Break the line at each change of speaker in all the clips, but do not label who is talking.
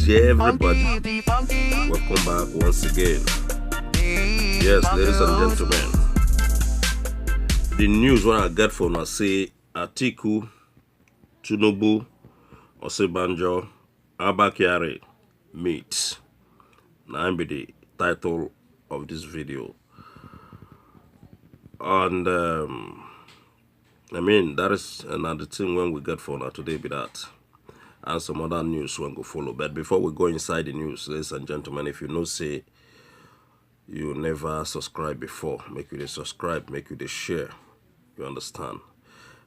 everybody. Welcome back once again. Yes, ladies and gentlemen. The news when I get from I say Atiku, Tinubu, Osebanjo, Abubakar meet. Now be the title of this video. And I mean that is another thing when we get for now today be that. And some other news when go follow. But before we go inside the news, ladies and gentlemen, if you know say you never subscribe before, make you the subscribe, make you the share. You understand?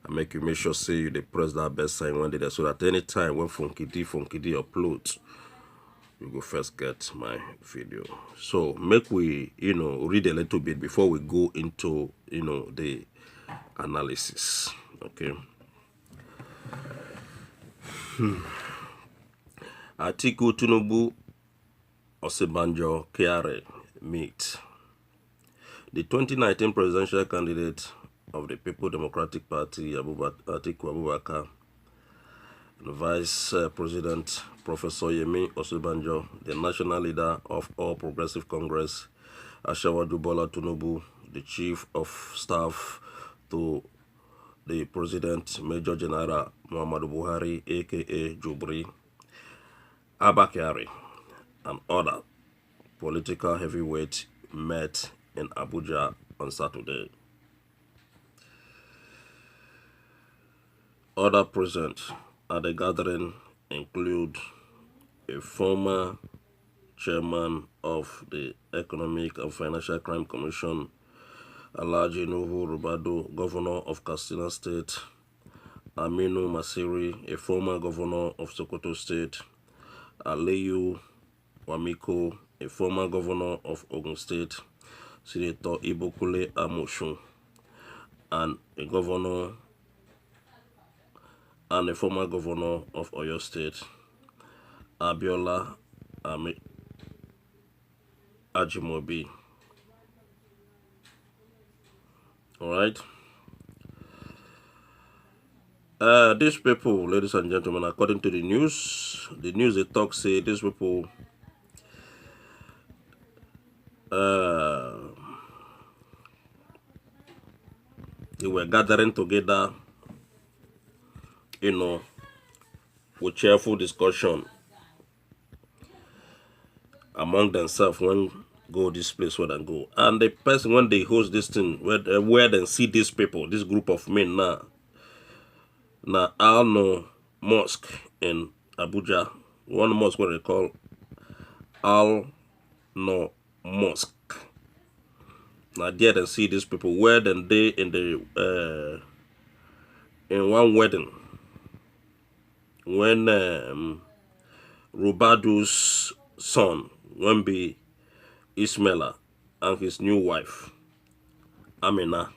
And make sure say you they press that bell sign when they there so that anytime when Funky D uploads, you go first get my video. So make we read a little bit before we go into the analysis. Okay. Atiku, Tinubu, Osebanjo, Kyare meet. The 2019 presidential candidate of the People Democratic Party, Atiku Abubakar, and Vice President Professor Yemi Osebanjo, the national leader of All Progressive Congress, Ashawadu Bola Tinubu, the Chief of Staff to the President Major General Muhammadu Buhari, aka Jubri, Abakari, and other political heavyweights met in Abuja on Saturday. Other present at the gathering include a former chairman of the Economic and Financial Crime Commission, Alhaji Nuhu Rubadu, governor of Katsina State, Aminu Masiri, a former governor of Sokoto State, Aliyu Wamiko, a former governor of Ogun State, Senator Ibokule Amoshun, and a former governor of Oyo State, Abiola Ajimobi. Alright. These people, ladies and gentlemen, according to the news they talk say these people they were gathering together, with cheerful discussion among themselves when go this place where they go. And the person when they host this thing, where they see these people, this group of men now Al-No Mosque in Abuja, one mosque what they call Al-No Mosque. Now there they see these people where then they in the in one wedding when Rubadu's son when be Ismaila and his new wife Amina.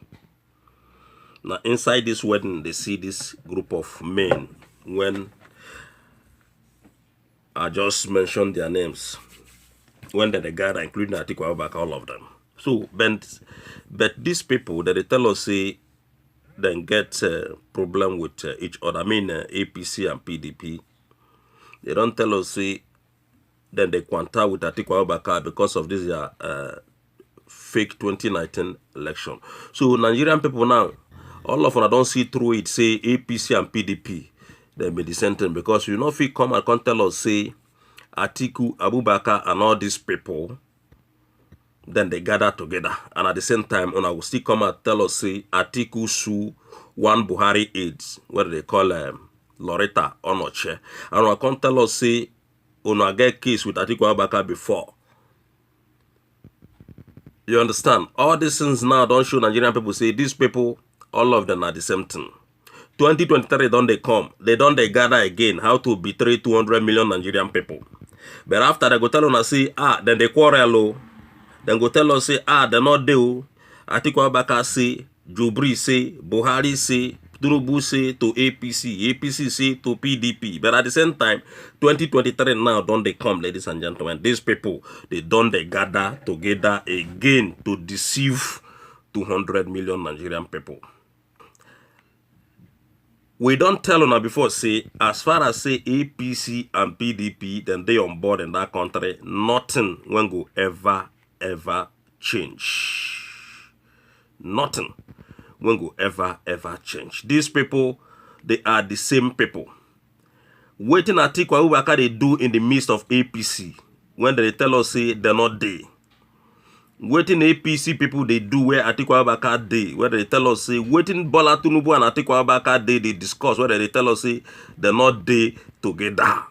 Now inside this wedding they see this group of men when I just mentioned their names when they gather, including Atiku Abubakar, all of them. So but these people that they tell us say then get problem with each other. I mean APC and PDP. They don't tell us say then they quanta with Atiku Abubakar because of this fake 2019 election. So Nigerian people now, all of them don't see through it, say APC and PDP, they may dissenting because you know if you come and can't tell us say Atiku, Abubakar and all these people, then they gather together. And at the same time, I will still come and tell us say Atiku sue one Buhari aides, what they call Loretta Onoche. And I can't tell us say I get case with Atiku Abubakar before. You understand? All these things now don't show Nigerian people say these people, all of them are the same thing. 2023 don't they come, they gather again how to betray 200 million Nigerian people. But after they go tell us say then they quarrel, then go tell us say they not do. Atiku Abubakar say, Jubri say, Buhari say, Tinubu say to APC, APC say to PDP. But at the same time, 2023 now don't they come, ladies and gentlemen. These people, they gather together again to deceive 200 million Nigerian people. we don't tell on before say, as far as say APC and PDP, then they on board in that country, nothing when go ever change. Nothing when go ever change. These people, they are the same people. Waiting Atiku Abubakar they do in the midst of APC, when they tell us say they're not there. Waiting APC people they do where Atiku Abubakar day, where they tell us say waiting Bola Tinubu and Atiku Abubakar day they discuss, where they tell us say they're not there together.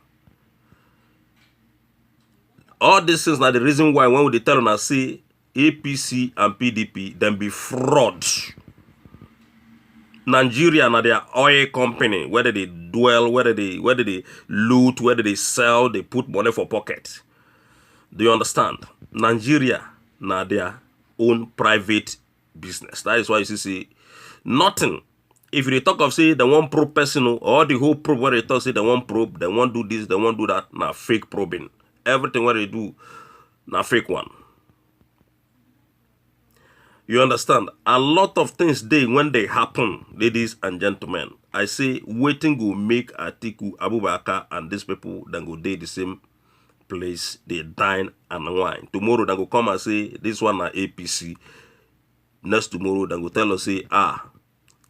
All these things are the reason why when they tell us say APC and PDP then be fraud. Nigeria and their oil company, whether they dwell, whether they loot, whether they sell, they put money for pocket. Do you understand? Nigeria na their own private business. That is why you see nothing. If you talk of say the one probe personal or the whole probe where they talk say the one probe, they won't do this, they won't do that, na fake probing. Everything what they do, na fake one. You understand? A lot of things they when they happen, ladies and gentlemen. I say waiting go make Atiku Abubakar and these people then go day the same place, they dine and wine. Tomorrow they go come and say this one na APC. Next tomorrow they go tell us say na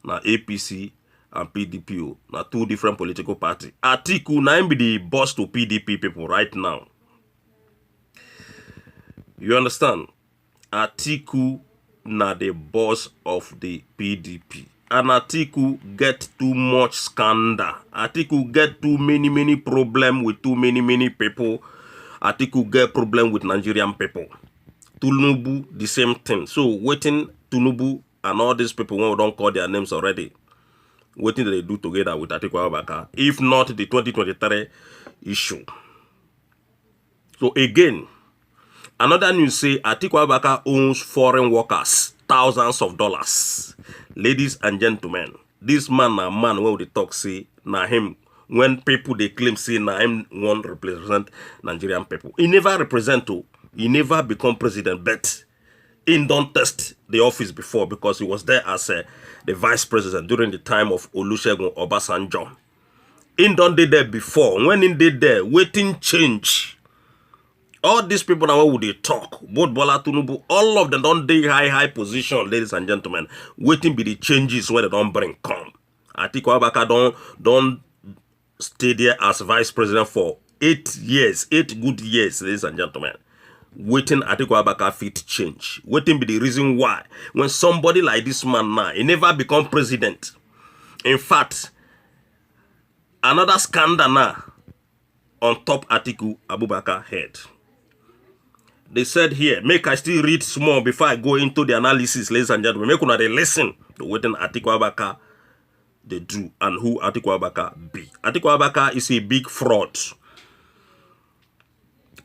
APC and PDP na two different political parties. Atiku na him be the boss to PDP people right now. You understand? Atiku na the boss of the PDP. And Atiku get too much scandal. Atiku get too many problem with too many people. Atiku get problem with Nigerian people. Tinubu, the same thing. So waiting Tinubu and all these people when we don't call their names already. Waiting that they do together with Atiku Abubakar. If not the 2023 issue. So again, another news say Atiku Abubakar owns foreign workers, thousands of dollars. Ladies and gentlemen, this man na man when they talk say na him. When people they claim say na him won't represent Nigerian people. He never represent to. He never become president, but he don't test the office before because he was there as the vice president during the time of Olusegun Obasanjo. He don't did there before. When he did there, waiting change. All these people now would they talk, both Bola Tinubu, all of them don't dey high position, ladies and gentlemen. Waiting be the changes when they don't bring come. Atiku Abubakar don't stay there as vice president for 8 years, 8 good years, ladies and gentlemen. Waiting Atiku Abubakar fit change. Waiting be the reason why when somebody like this man now, he never become president. In fact, another scandal now on top Atiku Abubakar head. They said here, make I still read small before I go into the analysis, ladies and gentlemen. Make una dey listen to what Atiku Abubakar they do and who Atiku Abubakar be. Atiku Abubakar is a big fraud.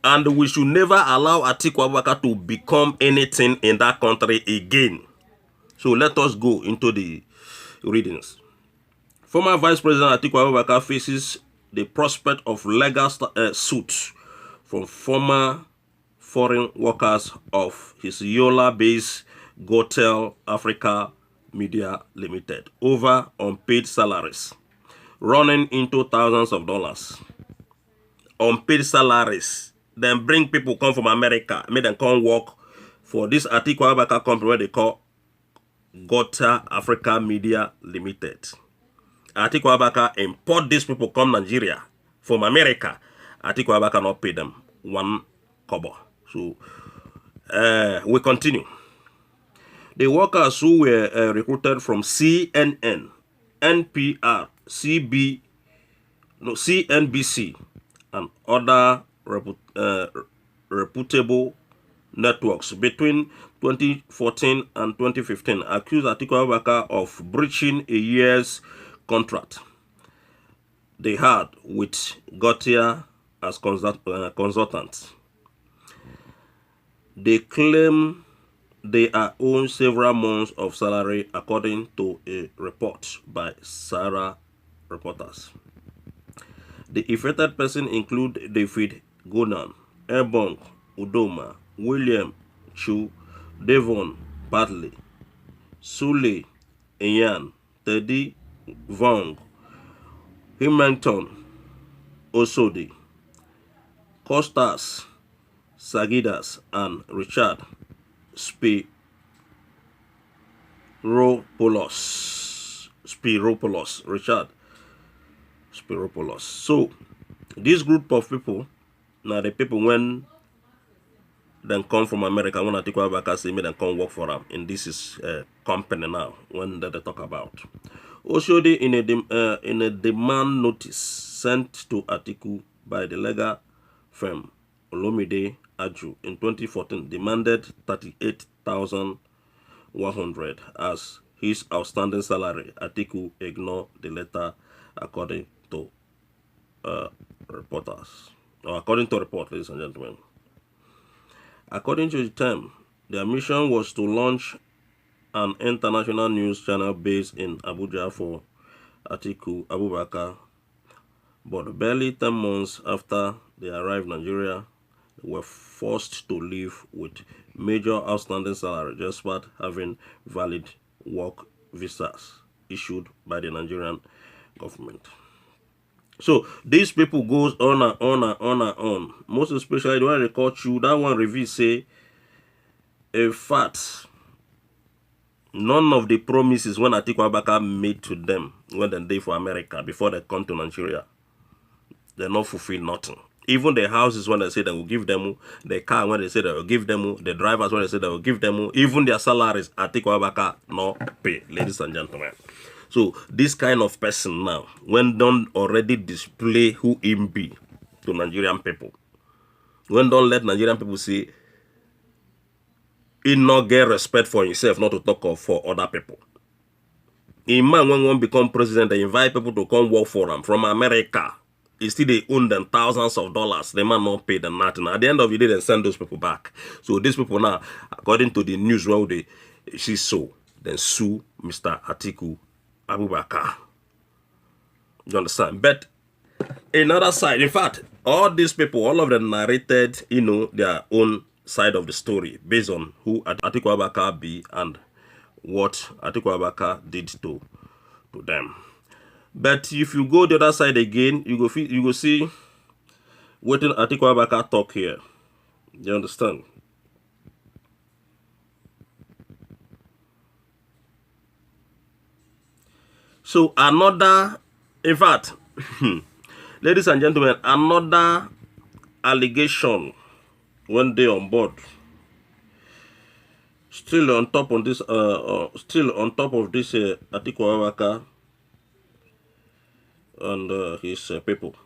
And we should never allow Atiku Abubakar to become anything in that country again. So let us go into the readings. Former Vice President Atiku Abubakar faces the prospect of legal suits from former foreign workers of his Yola-based Gotel Africa Media Limited over unpaid salaries, running into thousands of dollars. Unpaid salaries. Then bring people come from America, make them come work for this Atiku Abubakar company where they call Gotel Africa Media Limited. Atiku Abubakar import these people come Nigeria from America. Atiku Abubakar not pay them 1 kobo. So, we continue. The workers who were recruited from CNN, NPR, CNBC, and other reputable networks between 2014 and 2015 accused Atiku Abubakar of breaching a year's contract they had with Gotia as consultants. They claim they are owed several months of salary according to a report by Sarah reporters. The affected person include David Gonan, Ebong Udoma, William Chu, Devon Bartley, Sule Eyan, Teddy Vong, Himington, Osodi, Costas, Sagidas, and Richard Richard Spiropoulos. So, this group of people, now the people when then come from America, when Atiku Abubakar say me then come work for them in this company now, when they talk about. Oshodi in a demand notice sent to Atiku by the legal firm Olomide Aju in 2014 demanded 38,100 as his outstanding salary. Atiku ignored the letter according to reporters. Or according to report, ladies and gentlemen. According to the term, their mission was to launch an international news channel based in Abuja for Atiku Abubakar, but barely 10 months after they arrived in Nigeria, they were forced to live with major outstanding salary despite having valid work visas issued by the Nigerian government. So these people goes on and on and on and on. Most especially the one they call you, that one review say, in fact, none of the promises when Atiku Abubakar made to them when they did for America before they come to Nigeria, they not fulfill nothing. Even the houses when they say they will give them, the car when they say they will give them, the drivers when they say they will give them, even their salaries, Atiku Abubakar no pay, ladies and gentlemen. So this kind of person now, when don't already display who him be to Nigerian people, when don't let Nigerian people see he not get respect for himself, not to talk of for other people. A man when one become president, they invite people to come work for them from America. He still they own them thousands of dollars. The man not pay them nothing. At the end of the day, they send those people back. So these people now, according to the news, well, they she then sue Mr. Atiku Abubakar. You understand? But another side, in fact, all these people, all of them narrated, their own side of the story based on who Atiku Abubakar be and what Atiku Abubakar did to them. But if you go the other side again, you go see what Atiku Abubakar talk here. You understand? So another, in fact, ladies and gentlemen, another allegation when they on board, still on top of this Atiku Abubakar and his people.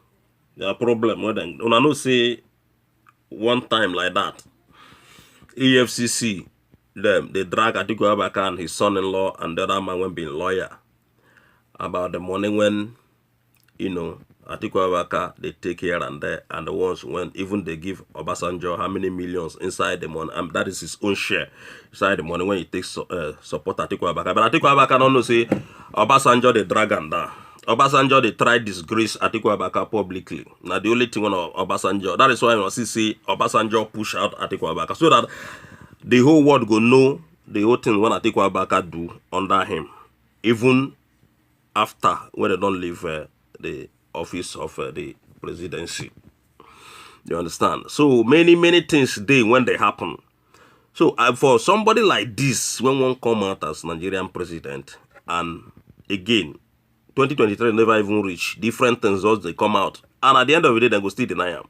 Their problem when they no say one time like that, EFCC they drag Atiku Abubakar and his son-in-law and the other man when being lawyer about the money when Atiku Abubakar they take here and there, and the ones when even they give Obasanjo how many millions inside the money, and that is his own share inside the money when he takes support Atiku Abubakar. But Atiku Abubakar don't know say Obasanjo they drag and down. Obasanjo they try disgrace Atiku Abubakar publicly. Now the only thing on Obasanjo, that is why I see Obasanjo push out Atiku Abubakar so that the whole world go know the whole thing when Atiku Abubakar do under him, even after when they don't leave the office of the presidency. You understand? So many things they when they happen. So for somebody like this, when one come out as Nigerian president, and again 2023 never even reach, different things just they come out, and at the end of the day they go still deny them.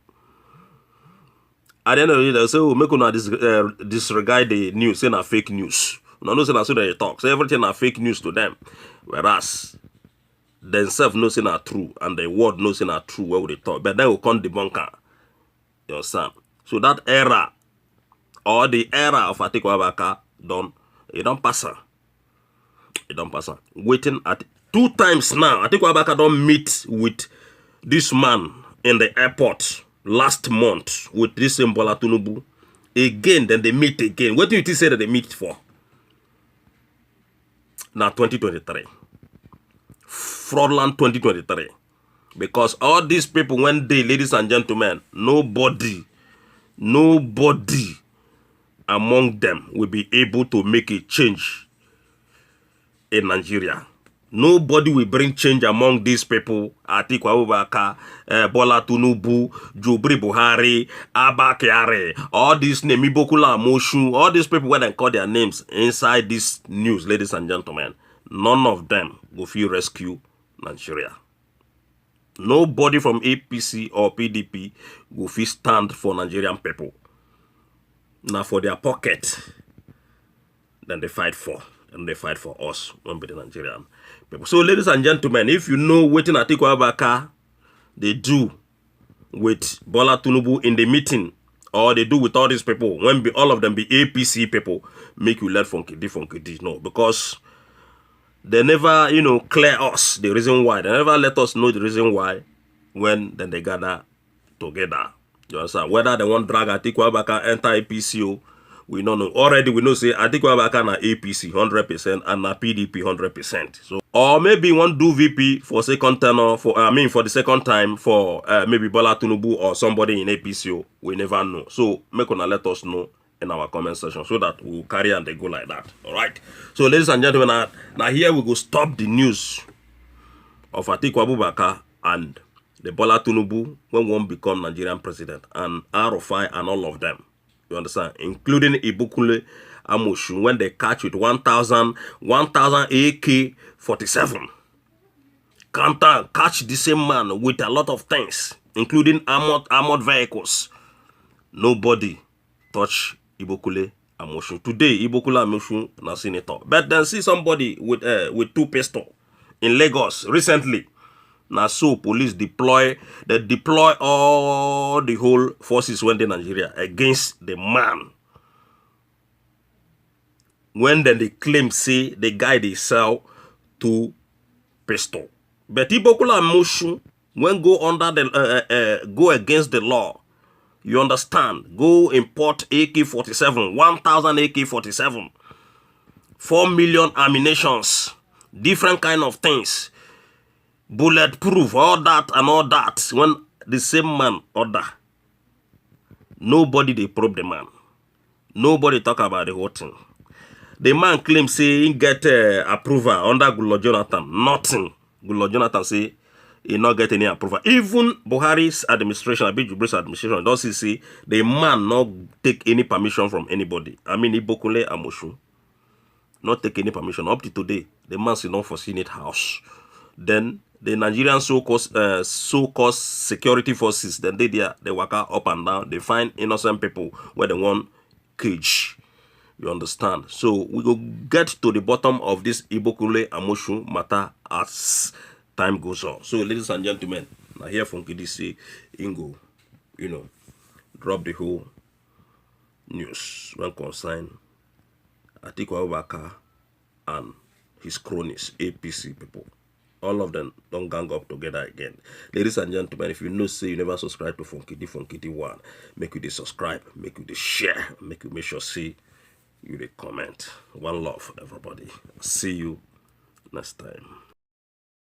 At the end of the day they say, oh, make una disregard the news, say na fake news. No say na so they talk, so everything na fake news to them, whereas themselves know say not true, and the world knows say not true where they talk, but then will come debunker. You understand? So that era, or the era of Atiku Abubakar it don't pass her. It don't pass her. Waiting at 2 times now, Atiku Abubakar don't meet with this man in the airport last month with this same Bola Tinubu. Again, then they meet again. What do you think say that they meet for? Now 2023. Fraudulent 2023, because all these people when they, ladies and gentlemen, nobody among them will be able to make a change in Nigeria. Nobody will bring change among these people. Atiku Abubakar, Bola Tinubu, Jobri Buhari, Abakare, all these names, Ibokula Moshu, all these people when they call their names inside this news, ladies and gentlemen, none of them will feel rescue Nigeria. Nobody from APC or PDP will feel stand for Nigerian people. Now for their pocket, then they fight for. And they fight for us, when be the Nigerian people. So, ladies and gentlemen, if you know what Atiku Abubakar they do with Bola Tinubu in the meeting, or they do with all these people, when be all of them be APC people, make you let funky D. No, because they never, clear us the reason why. They never let us know the reason why when then they gather together. You understand? Whether they want drag Atiku Abubakar enter APC, we don't know. Already we know say Atiku Abubakar na APC 100% and na PDP 100%. So or maybe one do VP for second tenor for for the second time for maybe Bola Tinubu or somebody in APC. We never know. So make una let us know in our comment section so that we'll carry and they go like that. Alright. So ladies and gentlemen, now here we go stop the news of Atiku Abubakar and the Bola Tinubu when one become Nigerian president and Arufai and all of them. You understand? Including Ibukule Amoshu when they catch with 1,000 AK-47. Can't catch the same man with a lot of things, including armored vehicles. Nobody touch Ibukule Amoshu. Today, Ibukule Amoshu na senator. But then see somebody with 2 pistols in Lagos recently. Now so police deploy all the whole forces when in Nigeria against the man. When then they claim say the guy they sell 2 pistol. But Ibokula Moshu when go under the go against the law. You understand? Go import AK-47, 1,000 AK-47, 4 million ammunitions, different kind of things. Bulletproof, all that and all that. When the same man order, nobody they probe the man. Nobody talk about the whole thing. The man claims say he get approval under Goodluck Jonathan. Nothing. Goodluck Jonathan say he not get any approval. Even Buhari's administration, Abijubri's administration, does he say the man not take any permission from anybody? I mean, Ibokule Amoshu not take any permission up to today. The man still not for Senate House. Then the Nigerian so-called security forces, then they work up and down. They find innocent people where they want cage. You understand? So we will get to the bottom of this Ibokule Amoshu matter as time goes on. So ladies and gentlemen, now here from KDC Ingo, drop the whole news when concerned Atiku Abubakar and his cronies, APC people. All of them don't gang up together again. Ladies and gentlemen, if you know say you never subscribe to Funky D1, make you subscribe, make you share, make you make sure see you comment. One love, everybody. See you next time.